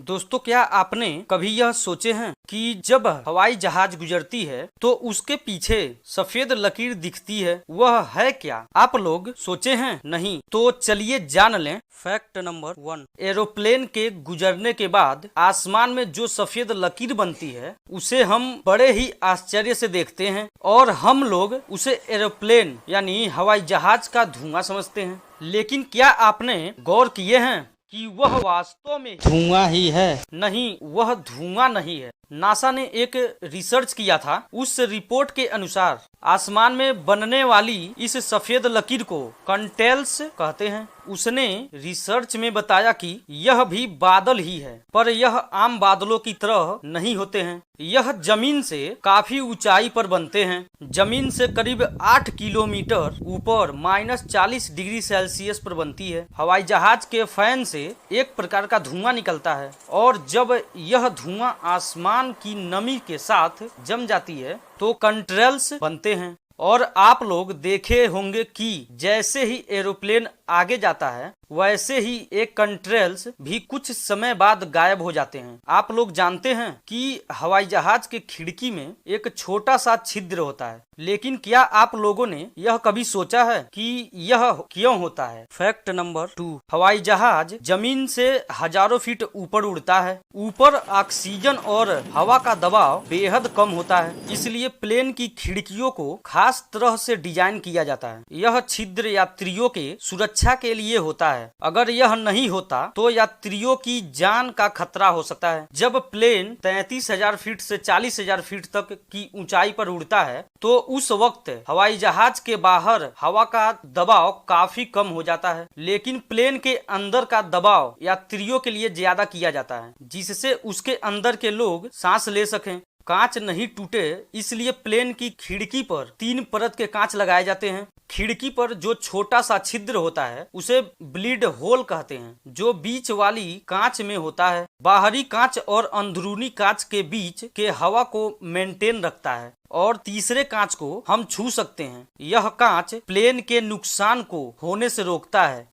दोस्तों, क्या आपने कभी यह सोचे हैं कि जब हवाई जहाज गुजरती है तो उसके पीछे सफेद लकीर दिखती है, वह है क्या? आप लोग सोचे हैं? नहीं तो चलिए जान लें। फैक्ट नंबर 1, एरोप्लेन के गुजरने के बाद आसमान में जो सफेद लकीर बनती है उसे हम बड़े ही आश्चर्य से देखते हैं और हम लोग उसे एरोप्लेन यानी हवाई जहाज का धुआं समझते हैं। लेकिन क्या आपने गौर किए हैं कि वह वास्तव में धुआं ही है? नहीं, वह धुआं नहीं है। नासा ने एक रिसर्च किया था। उस रिपोर्ट के अनुसार आसमान में बनने वाली इस सफेद लकीर को कंटेल्स कहते हैं। उसने रिसर्च में बताया कि यह भी बादल ही है, पर यह आम बादलों की तरह नहीं होते हैं। यह जमीन से काफी ऊंचाई पर बनते हैं। जमीन से करीब 8 किलोमीटर ऊपर -40 डिग्री सेल्सियस पर बनती है। हवाई जहाज के फैन से एक प्रकार का धुआं निकलता है और जब यह धुआं आसमान की नमी के साथ जम जाती है तो कंट्रेल्स बनते हैं। और आप लोग देखे होंगे कि जैसे ही एरोप्लेन आगे जाता है वैसे ही एक कंट्रेल्स भी कुछ समय बाद गायब हो जाते हैं। आप लोग जानते हैं कि हवाई जहाज के खिड़की में एक छोटा सा छिद्र होता है, लेकिन क्या आप लोगों ने यह कभी सोचा है कि यह क्यों होता है? फैक्ट नंबर 2, हवाई जहाज जमीन से हजारों फीट ऊपर उड़ता है। ऊपर ऑक्सीजन और हवा का दबाव बेहद कम होता है, इसलिए प्लेन की खिड़कियों को खास तरह से डिजाइन किया जाता है। यह छिद्र यात्रियों के सुरक्षा के लिए होता है। अगर यह नहीं होता तो यात्रियों की जान का खतरा हो सकता है। जब प्लेन 33,000 फीट से 40,000 फीट तक की ऊंचाई पर उड़ता है तो उस वक्त हवाई जहाज के बाहर हवा का दबाव काफी कम हो जाता है, लेकिन प्लेन के अंदर का दबाव यात्रियों के लिए ज्यादा किया जाता है, जिससे उसके अंदर के लोग सांस ले सकें। कांच नहीं टूटे इसलिए प्लेन की खिड़की पर 3 परत के कांच लगाए जाते हैं। खिड़की पर जो छोटा सा छिद्र होता है उसे ब्लीड होल कहते हैं, जो बीच वाली कांच में होता है। बाहरी कांच और अंदरूनी कांच के बीच के हवा को मेंटेन रखता है और तीसरे कांच को हम छू सकते हैं। यह कांच प्लेन के नुकसान को होने से रोकता है।